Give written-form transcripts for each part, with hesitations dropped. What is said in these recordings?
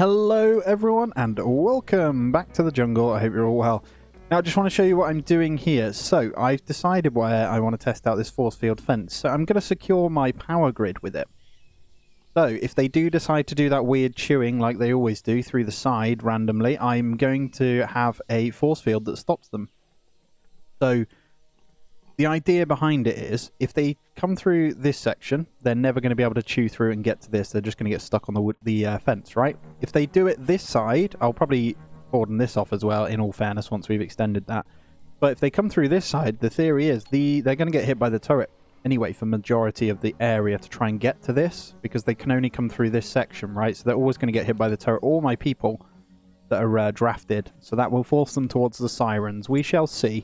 Hello everyone and welcome back to the jungle. I hope you're all well. Now I just want to show you what I'm doing here. So I've decided where I want to test out this force field fence. So I'm going to secure my power grid with it. So if they do decide to do that weird chewing like they always do through the side randomly, I'm going to have a force field that stops them. So the idea behind it is, if they come through this section, they're never going to be able to chew through and get to this. They're just going to get stuck on the fence, right? If they do it this side, I'll probably cordon this off as well, in all fairness, once we've extended that. But if they come through this side, the theory is they're going to get hit by the turret anyway for majority of the area to try and get to this, because they can only come through this section, right? So they're always going to get hit by the turret. All my people that are drafted, so that will force them towards the sirens. We shall see.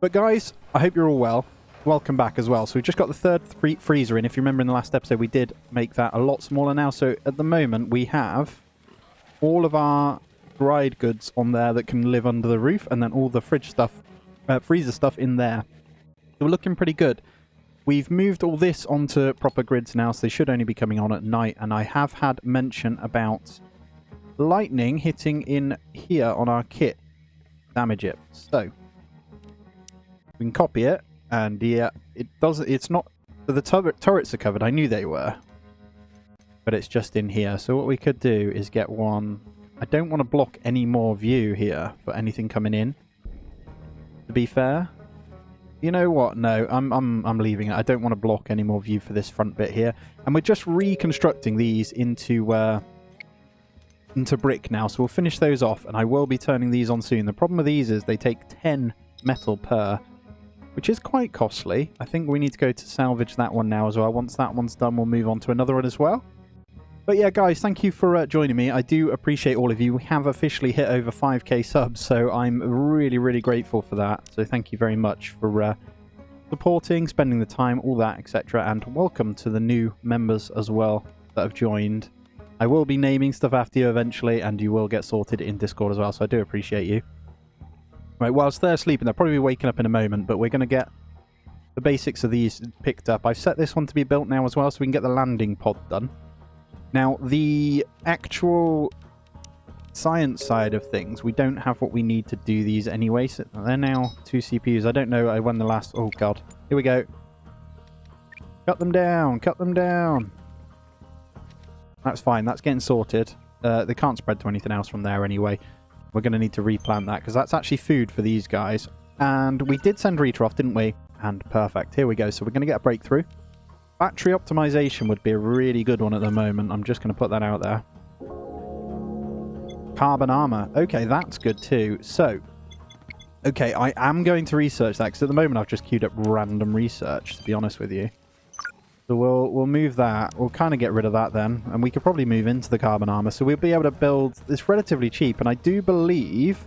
But guys, I hope you're all well. Welcome back as well. So we've just got the third freezer in. If you remember in the last episode, we did make that a lot smaller now. So at the moment, we have all of our dried goods on there that can live under the roof, and then all the fridge stuff, freezer stuff in there. So we're looking pretty good. We've moved all this onto proper grids now, so they should only be coming on at night. And I have had mention about lightning hitting in here on our kit. Damage it. So we can copy it, and yeah, it doesn't. It's not. The turrets are covered. I knew they were, but it's just in here. So what we could do is get one. I don't want to block any more view here for anything coming in. To be fair, you know what? No, I'm leaving it. I don't want to block any more view for this front bit here, and we're just reconstructing these into brick now. So we'll finish those off, and I will be turning these on soon. The problem with these is they take 10 metal per, which is quite costly. I think we need to go to salvage that one now as well. Once that one's done, we'll move on to another one as well. But yeah, guys, thank you for joining me. I do appreciate all of you. We have officially hit over 5k subs, so I'm really, really grateful for that. So thank you very much for supporting, spending the time, all that, etc. And welcome to the new members as well that have joined. I will be naming stuff after you eventually, and you will get sorted in Discord as well, so I do appreciate you. Right, whilst they're sleeping, they'll probably be waking up in a moment, but we're going to get the basics of these picked up. I've set this one to be built now as well, so we can get the landing pod done. Now, the actual science side of things, we don't have what we need to do these anyway, so they're now 2 CPUs. I don't know when the last... Oh, God. Here we go. Cut them down. Cut them down. That's fine. That's getting sorted. They can't spread to anything else from there anyway. We're going to need to replant that, because that's actually food for these guys. And we did send Rita off, didn't we? And perfect. Here we go. So we're going to get a breakthrough. Battery optimization would be a really good one at the moment. I'm just going to put that out there. Carbon armor. Okay, that's good too. So, okay, I am going to research that, because at the moment I've just queued up random research, to be honest with you. So we'll move that. We'll kind of get rid of that then. And we could probably move into the carbon armor. So we'll be able to build... It's relatively cheap. And I do believe,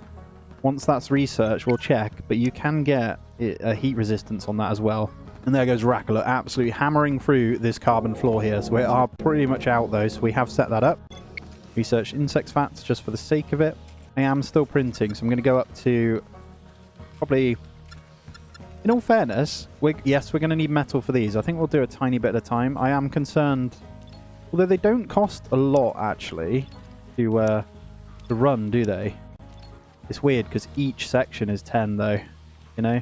once that's researched, we'll check. But you can get a heat resistance on that as well. And there goes Rackler, absolutely hammering through this carbon floor here. So we are pretty much out though. So we have set that up. Research insect fats just for the sake of it. I am still printing. So I'm going to go up to probably... In all fairness, yes, we're going to need metal for these. I think we'll do a tiny bit at a time. I am concerned, although they don't cost a lot, actually, to run, do they? It's weird, because each section is 10, though, you know?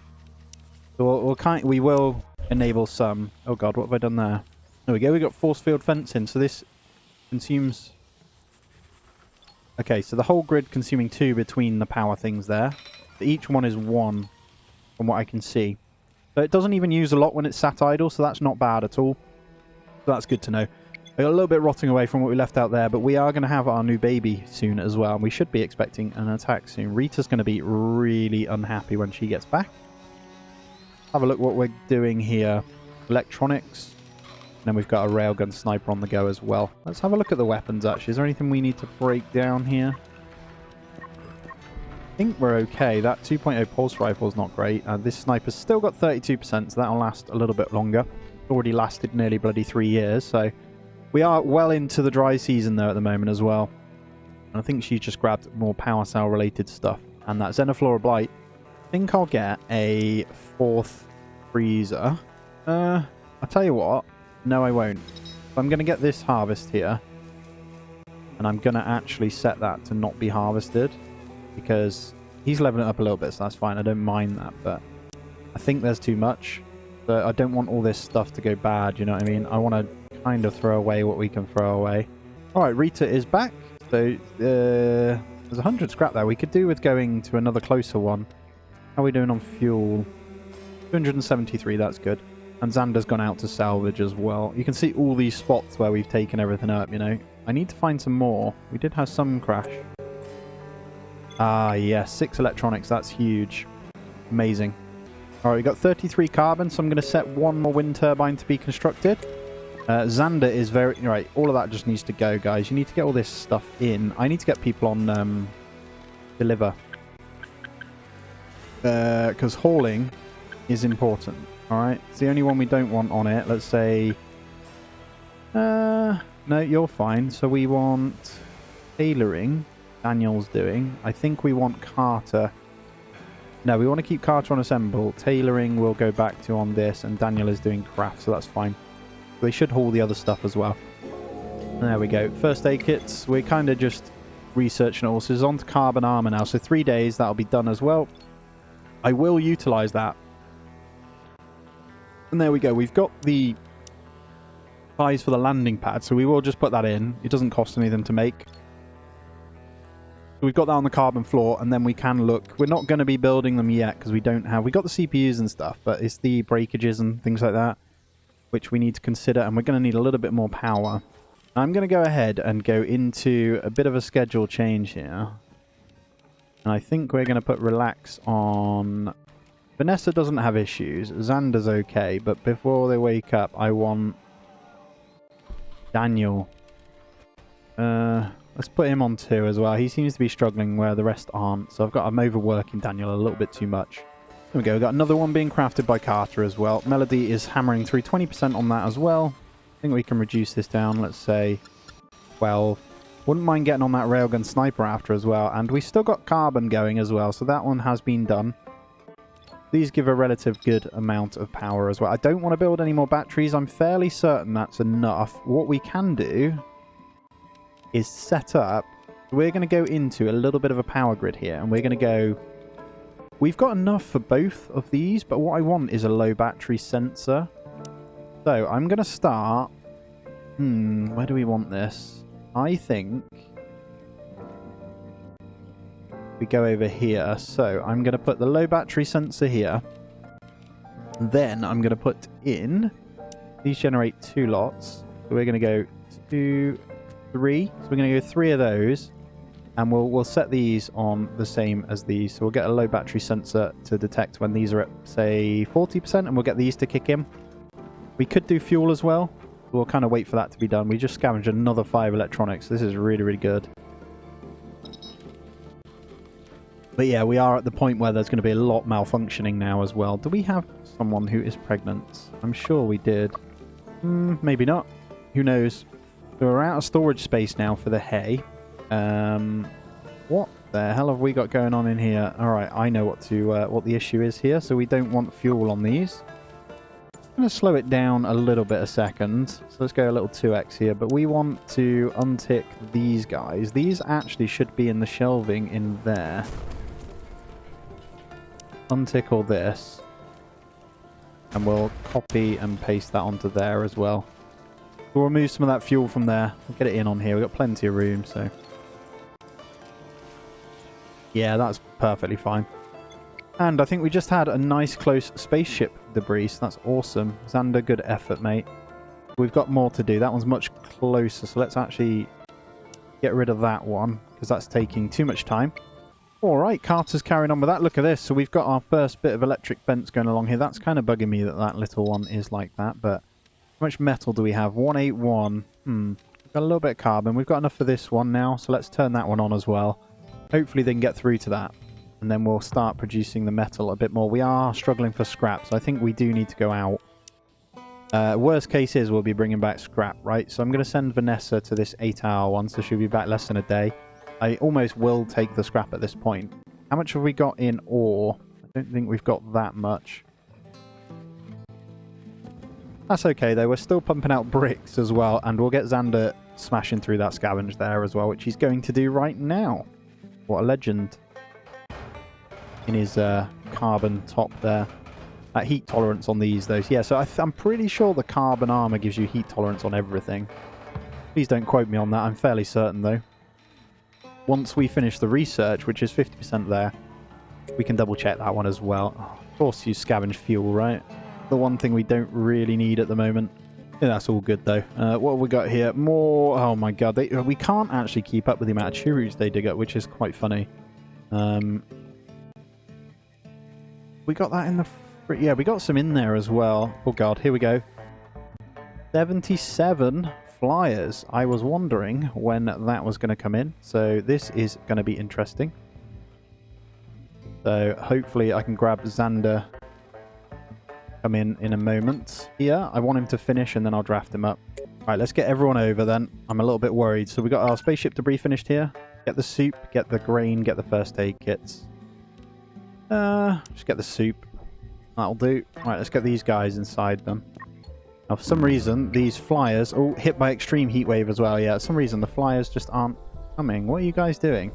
So we will enable some. Oh, God, what have I done there? There we go. We've got force field fencing, so this consumes... Okay, so the whole grid consuming 2 between the power things there. Each one is 1. From what I can see. But it doesn't even use a lot when it's sat idle, so that's not bad at all. So that's good to know. We got a little bit rotting away from what we left out there, but we are going to have our new baby soon as well, and we should be expecting an attack soon. Rita's going to be really unhappy when she gets back. Have a look what we're doing here. Electronics. And then we've got a railgun sniper on the go as well. Let's have a look at the weapons, actually. Is there anything we need to break down here? I think we're okay. That 2.0 pulse rifle is not great. This sniper's still got 32%, so that'll last a little bit longer. Already lasted nearly bloody 3 years, so we are well into the dry season though at the moment as well. And I think she's just grabbed more power cell related stuff. And that Xenoflora Blight. I think I'll get a 4th freezer. I'll tell you what. No, I won't. I'm going to get this harvest here. And I'm going to actually set that to not be harvested. Because he's leveling it up a little bit, so that's fine. I don't mind that, but I think there's too much. So I don't want all this stuff to go bad, you know what I mean? I want to kind of throw away what we can throw away. Alright, Rita is back. So there's 100 scrap there. We could do with going to another closer one. How are we doing on fuel? 273, that's good. And Xander's gone out to salvage as well. You can see all these spots where we've taken everything up, you know. I need to find some more. We did have some crash. Ah, yes. 6 electronics. That's huge. Amazing. Alright, we got 33 carbon, so I'm going to set one more wind turbine to be constructed. Xander is very... Right, all of that just needs to go, guys. You need to get all this stuff in. I need to get people on deliver. Because hauling is important. Alright, it's the only one we don't want on it. Let's say... no, you're fine. So we want tailoring. Daniel's doing. I think we want Carter. No, we want to keep Carter on assemble. Tailoring will go back to on this, and Daniel is doing craft, so that's fine. They should haul the other stuff as well. There we go. First aid kits. We're kind of just researching it all. So it's on to carbon armor now. So 3 days, that'll be done as well. I will utilize that. And there we go. We've got the ties for the landing pad, so we will just put that in. It doesn't cost anything to make. So we've got that on the carbon floor, and then we can look. We're not going to be building them yet because we don't have... We got the CPUs and stuff, but it's the breakages and things like that which we need to consider, and we're going to need a little bit more power. I'm going to go ahead and go into a bit of a schedule change here. And I think we're going to put relax on... Vanessa doesn't have issues. Xander's okay, but before they wake up, I want Daniel. Let's put him on 2 as well. He seems to be struggling where the rest aren't. So I'm overworking Daniel a little bit too much. There we go. We've got another one being crafted by Carter as well. Melody is hammering through 20% on that as well. I think we can reduce this down. Let's say 12. Wouldn't mind getting on that railgun sniper after as well. And we still got carbon going as well. So that one has been done. These give a relative good amount of power as well. I don't want to build any more batteries. I'm fairly certain that's enough. What we can do is set up... We're going to go into a little bit of a power grid here. And we're going to go... We've got enough for both of these. But what I want is a low battery sensor. So I'm going to start... where do we want this? I think... we go over here. So I'm going to put the low battery sensor here. Then I'm going to put in... These generate 2 lots. So we're going to go 2, 3. So we're going to go 3 of those. And we'll set these on the same as these. So we'll get a low battery sensor to detect when these are at, say, 40%. And we'll get these to kick in. We could do fuel as well. We'll kind of wait for that to be done. We just scavenged another 5 electronics. This is really, really good. But yeah, we are at the point where there's going to be a lot malfunctioning now as well. Do we have someone who is pregnant? I'm sure we did. Maybe not. Who knows? So we're out of storage space now for the hay. What the hell have we got going on in here? Alright, I know what the issue is here. So we don't want fuel on these. I'm going to slow it down a little bit a second. So let's go a little 2x here. But we want to untick these guys. These actually should be in the shelving in there. Untick all this. And we'll copy and paste that onto there as well. We'll remove some of that fuel from there. We'll get it in on here. We've got plenty of room, so... yeah, that's perfectly fine. And I think we just had a nice close spaceship debris, so that's awesome. Xander, good effort, mate. We've got more to do. That one's much closer, so let's actually get rid of that one, because that's taking too much time. Alright, Carter's carrying on with that. Look at this. So we've got our first bit of electric fence going along here. That's kind of bugging me that that little one is like that, but how much metal do we have? 181. We've got a little bit of carbon. We've got enough for this one now, so let's turn that one on as well. Hopefully they can get through to that. And then we'll start producing the metal a bit more. We are struggling for scrap, so I think we do need to go out. Worst case is we'll be bringing back scrap, right? So I'm going to send Vanessa to this 8-hour one, so she'll be back less than a day. I almost will take the scrap at this point. How much have we got in ore? I don't think we've got that much. That's okay, though. We're still pumping out bricks as well, and we'll get Xander smashing through that scavenge there as well, which he's going to do right now. What a legend. In his carbon top there. That heat tolerance on these, though. Yeah, so I'm pretty sure the carbon armor gives you heat tolerance on everything. Please don't quote me on that. I'm fairly certain, though. Once we finish the research, which is 50% there, we can double check that one as well. Oh, of course, use scavenge fuel, right? The one thing we don't really need at the moment. Yeah, that's all good, though. What have we got here? More... Oh, my God. We can't actually keep up with the amount of churros they dig up, which is quite funny. We got that in the... Yeah, we got some in there as well. Oh, God. Here we go. 77 flyers. I was wondering when that was going to come in. So this is going to be interesting. So hopefully I can grab Xander... come in a moment. Yeah, I want him to finish and then I'll draft him up. Alright, let's get everyone over then. I'm a little bit worried. So we got our spaceship debris finished here. Get the soup, get the grain, get the first aid kits. Just get the soup. That'll do. Alright, let's get these guys inside them. Now, for some reason, these flyers... Oh, hit by extreme heat wave as well. Yeah, for some reason, the flyers just aren't coming. What are you guys doing?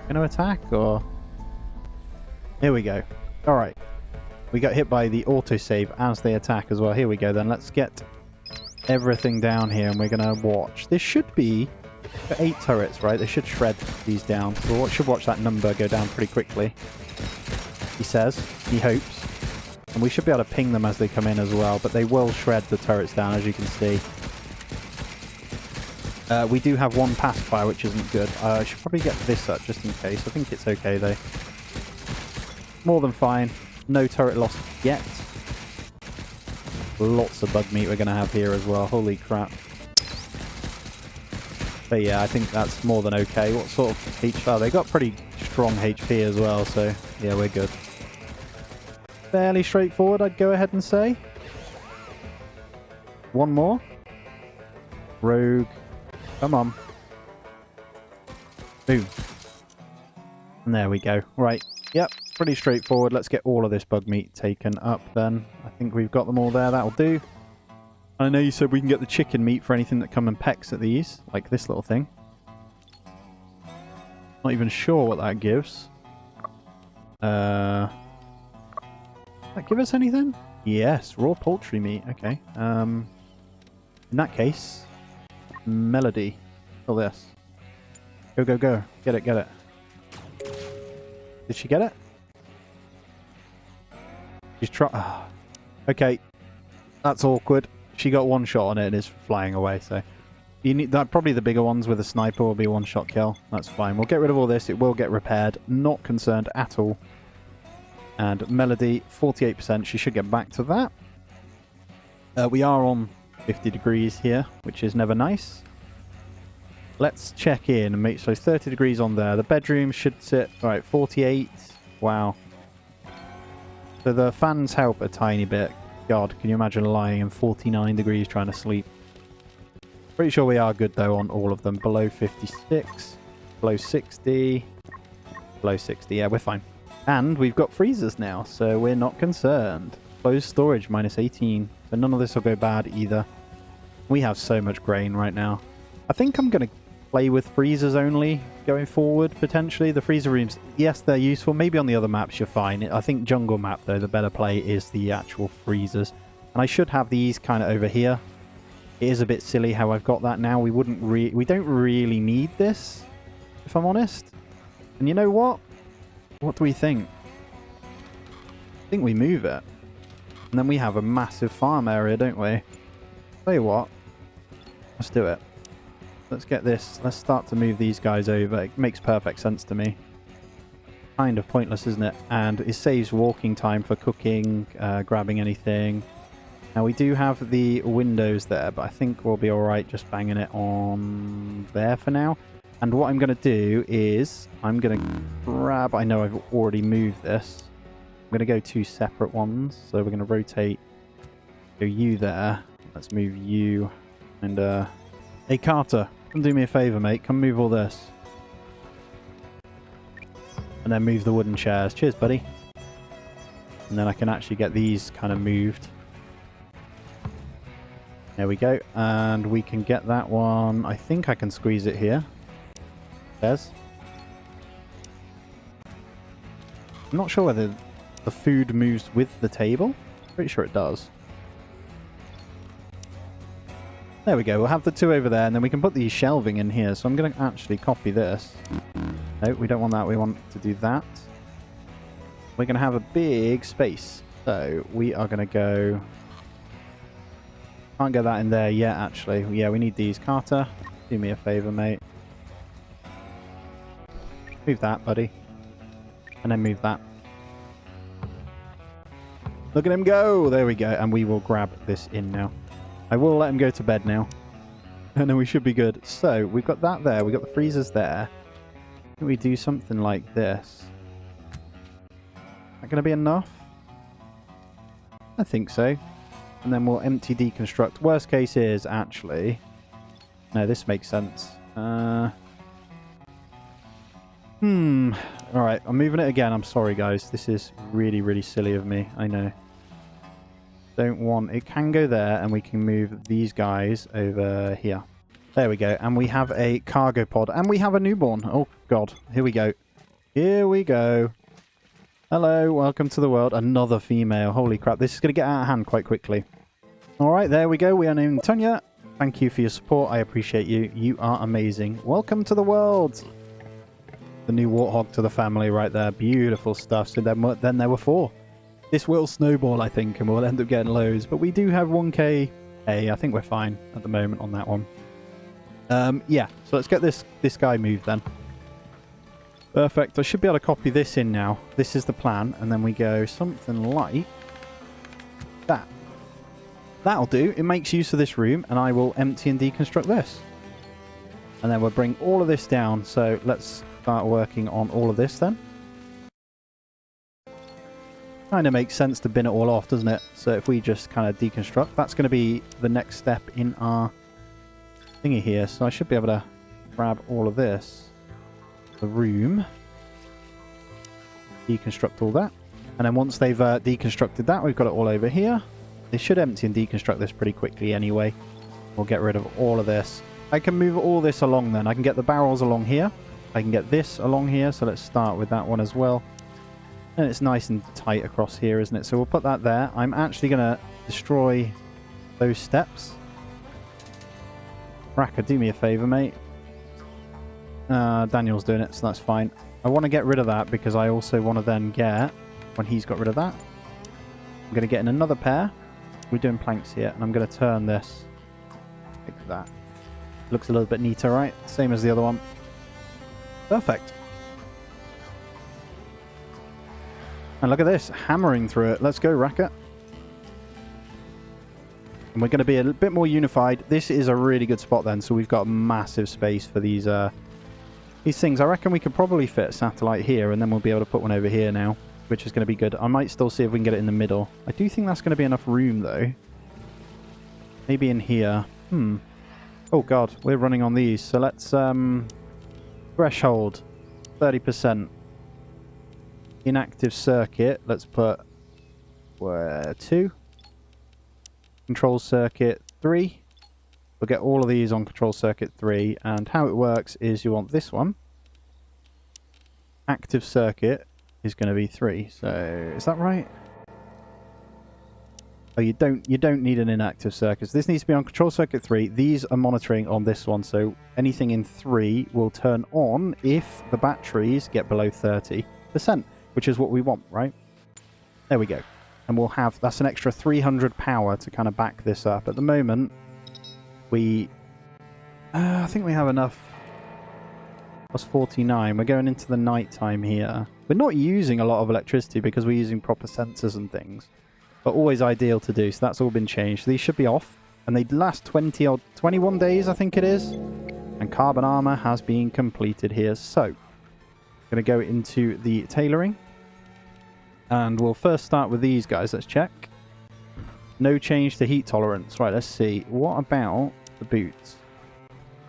Going to attack, or... Here we go. Alright. We got hit by the autosave as they attack as well. Here we go then. Let's get everything down here and we're going to watch. This should be 8 turrets, right? They should shred these down. So we should watch that number go down pretty quickly. He says. He hopes. And we should be able to ping them as they come in as well. But they will shred the turrets down, as you can see. We do have one pacifier, which isn't good. I should probably get this up just in case. I think it's okay, though. More than fine. No turret loss yet. Lots of bug meat we're going to have here as well. Holy crap. But yeah, I think that's more than okay. What sort of HP? They got pretty strong HP as well, so yeah, we're good. Fairly straightforward, I'd go ahead and say. One more. Rogue. Come on. Boom. And there we go. Right. Yep. Pretty straightforward. Let's get all of this bug meat taken up then. I think we've got them all there. That'll do. I know you said we can get the chicken meat for anything that come and pecks at these. Like this little thing. Not even sure what that gives. Does that give us anything? Yes. Raw poultry meat. Okay. In that case, Melody. All this. Go, go, go. Get it, get it. Did she get it? She's trying. Okay, that's awkward. She got one shot on it and is flying away. So you need that. Probably the bigger ones with a sniper will be one shot kill. That's fine. We'll get rid of all this. It will get repaired. Not concerned at all. And Melody, 48%. She should get back to that. We are on 50 degrees here, which is never nice. Let's check in and make so 30 degrees on there. The bedroom should sit right 48. Wow. So the fans help a tiny bit. God, can you imagine lying in 49 degrees trying to sleep? Pretty sure we are good though on all of them. Below 56, below 60, below 60. Yeah, we're fine. And we've got freezers now, so we're not concerned. Closed storage, minus 18. So none of this will go bad either. We have so much grain right now. I think I'm going to play with freezers only going forward, potentially. The freezer rooms, yes, they're useful. Maybe on the other maps you're fine. I think jungle map, though, the better play is the actual freezers. And I should have these kind of over here. It is a bit silly how I've got that now. We don't really need this, if I'm honest. And you know what? What do we think? I think we move it. And then we have a massive farm area, don't we? Tell you what. Let's do it. Let's get this. Let's start to move these guys over. It makes perfect sense to me. Kind of pointless, isn't it? And it saves walking time for cooking, grabbing anything. Now we do have the windows there, but I think we'll be alright just banging it on there for now. And what I'm going to do is I'm going to grab... I know I've already moved this. I'm going to go 2 separate ones. So we're going to rotate. Go you there. Let's move you. And, hey, Carter, come do me a favour, mate. Come move all this. And then move the wooden chairs. Cheers, buddy. And then I can actually get these kind of moved. There we go. And we can get that one. I think I can squeeze it here. There's. I'm not sure whether the food moves with the table. Pretty sure it does. There we go. We'll have the two over there, and then we can put the shelving in here. So I'm going to actually copy this. No, we don't want that. We want to do that. We're going to have a big space. So we are going to go... Can't get that in there yet, actually. Yeah, we need these. Carter, do me a favour, mate. Move that, buddy. And then move that. Look at him go! There we go. And we will grab this in now. I will let him go to bed now. And then we should be good. So, we've got that there. We've got the freezers there. Can we do something like this? Is that going to be enough? I think so. And then we'll empty deconstruct. Worst case is, actually... No, this makes sense. Alright, I'm moving it again. I'm sorry, guys. This is really, really silly of me. I know. Don't want... It can go there, and we can move these guys over here. There we go. And we have a cargo pod. And we have a newborn. Oh, God. Here we go. Here we go. Hello. Welcome to the world. Another female. Holy crap. This is going to get out of hand quite quickly. Alright, there we go. We are named Tonya. Thank you for your support. I appreciate you. You are amazing. Welcome to the world. The new warthog to the family right there. Beautiful stuff. So then there were 4. This will snowball, I think, and we'll end up getting loads. But we do have 1k. Hey, I think we're fine at the moment on that one. Yeah, so let's get this guy moved then. Perfect. I should be able to copy this in now. This is the plan. And then we go something like that. That'll do. It makes use of this room, and I will empty and deconstruct this. And then we'll bring all of this down. So let's start working on all of this then. Kind of makes sense to bin it all off, doesn't it? So if we just kind of deconstruct, that's going to be the next step in our thingy here. So I should be able to grab all of this, the room, deconstruct all that. And then once they've deconstructed that, we've got it all over here. They should empty and deconstruct this pretty quickly anyway. We'll get rid of all of this. I can move all this along then. I can get the barrels along here. I can get this along here. So let's start with that one as well. And it's nice and tight across here, isn't it? So we'll put that there. I'm actually going to destroy those steps. Raka, do me a favour, mate. Daniel's doing it, so that's fine. I want to get rid of that because I also want to then get, when he's got rid of that, I'm going to get in another pair. We're doing planks here, and I'm going to turn this like that. Looks a little bit neater, right? Same as the other one. Perfect. And look at this, hammering through it. Let's go, Raka. And we're going to be a bit more unified. This is a really good spot then, so we've got massive space for these things. I reckon we could probably fit a satellite here, and then we'll be able to put one over here now, which is going to be good. I might still see if we can get it in the middle. I do think that's going to be enough room, though. Maybe in here. Oh, God, we're running on these. So let's... threshold, 30%. Inactive circuit, let's put 2. Control circuit 3. We'll get all of these on control circuit 3. And how it works is you want this one. Active circuit is going to be 3. So is that right? Oh, you don't need an inactive circuit. So this needs to be on control circuit 3. These are monitoring on this one. So anything in 3 will turn on if the batteries get below 30%. Which is what we want, right? There we go. And we'll have... That's an extra 300 power to kind of back this up. At the moment, we... I think we have enough. Plus 49. We're going into the night time here. We're not using a lot of electricity because we're using proper sensors and things. But always ideal to do. So that's all been changed. These should be off. And they last 20 or 21 days, I think it is. And carbon armor has been completed here. So, going to go into the tailoring. And we'll first start with these guys. Let's check. No change to heat tolerance. Right, let's see. What about the boots?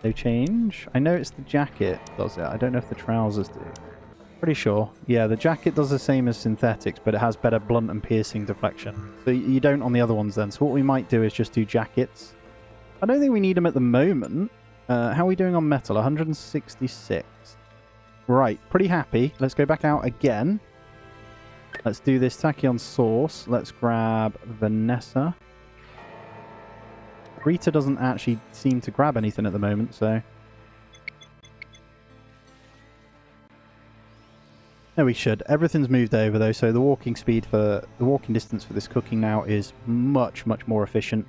No change. I know it's the jacket does it. I don't know if the trousers do. Pretty sure. Yeah, the jacket does the same as synthetics, but it has better blunt and piercing deflection. So you don't on the other ones then. So what we might do is just do jackets. I don't think we need them at the moment. How are we doing on metal? 166. Right, pretty happy. Let's go back out again. Let's do this tachyon sauce. Let's grab Vanessa. Rita doesn't actually seem to grab anything at the moment, so... No, we should. Everything's moved over, though, so the walking distance for this cooking now is much, much more efficient.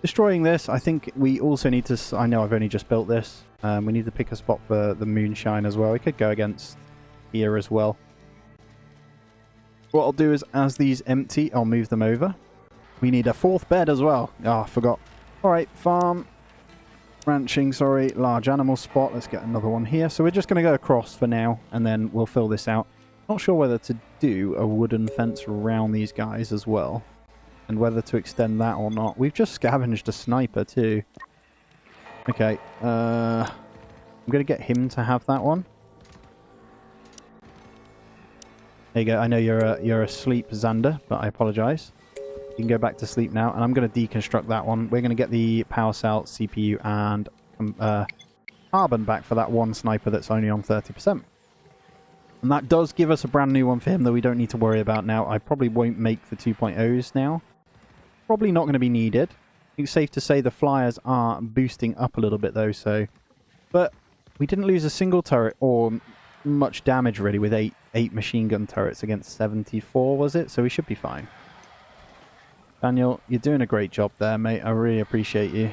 Destroying this, I think we also need to... I know I've only just built this. We need to pick a spot for the moonshine as well. We could go against here as well. What I'll do is, as these empty, I'll move them over. We need a 4th bed as well. Oh, I forgot. Alright, farm. Ranching, sorry. Large animal spot. Let's get another one here. So we're just going to go across for now, and then we'll fill this out. Not sure whether to do a wooden fence around these guys as well. And whether to extend that or not. We've just scavenged a sniper too. Okay. I'm going to get him to have that one. There you go. I know you're asleep, Xander, but I apologise. You can go back to sleep now, and I'm going to deconstruct that one. We're going to get the power cell, CPU, and carbon back for that one sniper that's only on 30%. And that does give us a brand new one for him that we don't need to worry about now. I probably won't make the 2.0s now. Probably not going to be needed. I think it's safe to say the flyers are boosting up a little bit, though, so... But we didn't lose a single turret or much damage, really, with eight machine gun turrets against 74, was it? So we should be fine. Daniel, you're doing a great job there, mate. I really appreciate you.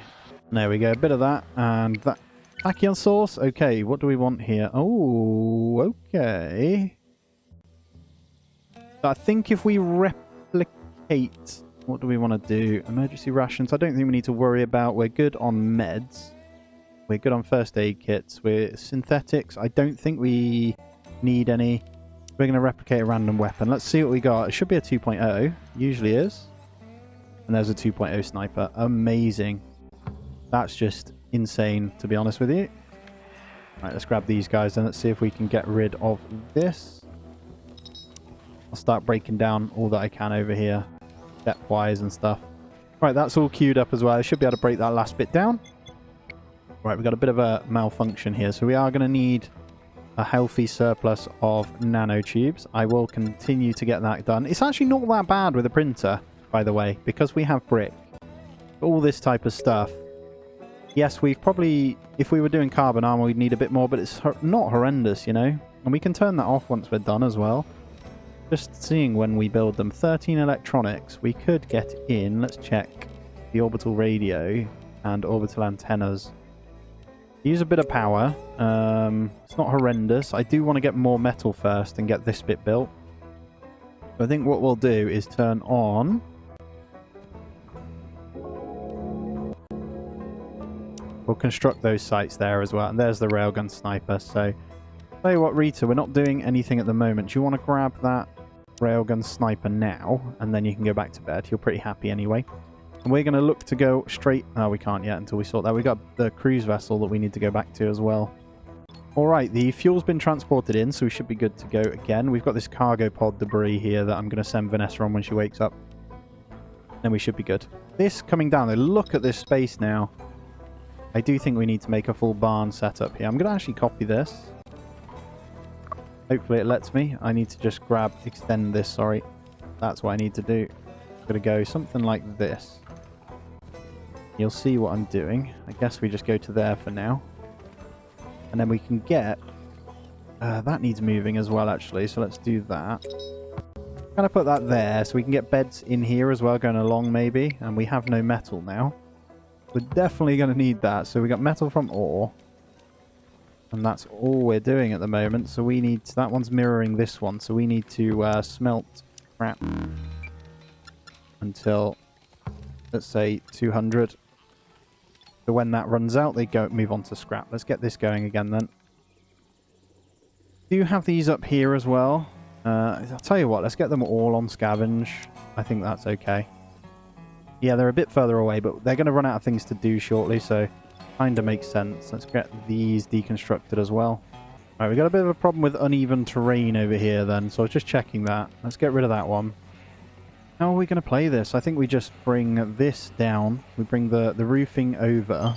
There we go. A bit of that. And that tachyon sauce. Okay, what do we want here? Oh, okay. I think if we replicate... What do we want to do? Emergency rations. I don't think we need to worry about. We're good on meds. We're good on first aid kits. We're synthetics. I don't think we need any. We're going to replicate a random weapon. Let's see what we got. It should be a 2.0. Usually is. And there's a 2.0 sniper. Amazing. That's just insane, to be honest with you. Right, let's grab these guys and let's see if we can get rid of this. I'll start breaking down all that I can over here. Stepwise and stuff. Right, that's all queued up as well. I should be able to break that last bit down. Right, we've got a bit of a malfunction here. So we are going to need a healthy surplus of nanotubes. I will continue to get that done. It's actually not that bad with a printer, by the way, because we have brick. All this type of stuff. Yes, we've probably, if we were doing carbon armor, we'd need a bit more, but it's not horrendous, you know? And we can turn that off once we're done as well. Just seeing when we build them. 13 electronics. We could get in, let's check the orbital radio and orbital antennas. Use a bit of power. It's not horrendous. I do want to get more metal first and get this bit built. So I think what we'll do is turn on... We'll construct those sites there as well. And there's the railgun sniper. So, tell you what, Rita, we're not doing anything at the moment. Do you want to grab that railgun sniper now? And then you can go back to bed. You're pretty happy anyway. And we're going to look to go straight... No, we can't yet until we sort that. We've got the cruise vessel that we need to go back to as well. Alright, the fuel's been transported in, so we should be good to go again. We've got this cargo pod debris here that I'm going to send Vanessa on when she wakes up. Then we should be good. This coming down, though, look at this space now. I do think we need to make a full barn setup here. I'm going to actually copy this. Hopefully it lets me. I need to just extend this, sorry. That's what I need to do. I'm going to go something like this. You'll see what I'm doing. I guess we just go to there for now. And then we can get... that needs moving as well, actually. So let's do that. Kind of put that there so we can get beds in here as well going along, maybe. And we have no metal now. We're definitely going to need that. So we got metal from ore. And that's all we're doing at the moment. So we need... That one's mirroring this one. So we need to smelt scrap until, let's say, 200. So when that runs out, they move on to scrap. Let's get this going again then. Do you have these up here as well? I'll tell you what, let's get them all on scavenge. I think that's okay. Yeah, they're a bit further away, but they're going to run out of things to do shortly, so kind of makes sense. Let's get these deconstructed as well. Right, we've got a bit of a problem with uneven terrain over here then, so I was just checking that. Let's get rid of that one. How are we going to play this? I think we just bring this down. We bring the roofing over.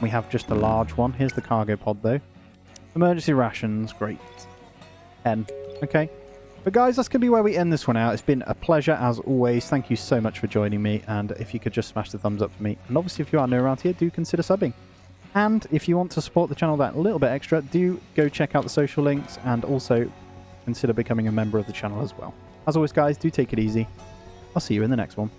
We have just a large one. Here's the cargo pod, though. Emergency rations. Great. 10. Okay. But guys, that's going to be where we end this one out. It's been a pleasure, as always. Thank you so much for joining me. And if you could just smash the thumbs up for me. And obviously, if you are new around here, do consider subbing. And if you want to support the channel that little bit extra, do go check out the social links. And also consider becoming a member of the channel as well. As always, guys, do take it easy. I'll see you in the next one.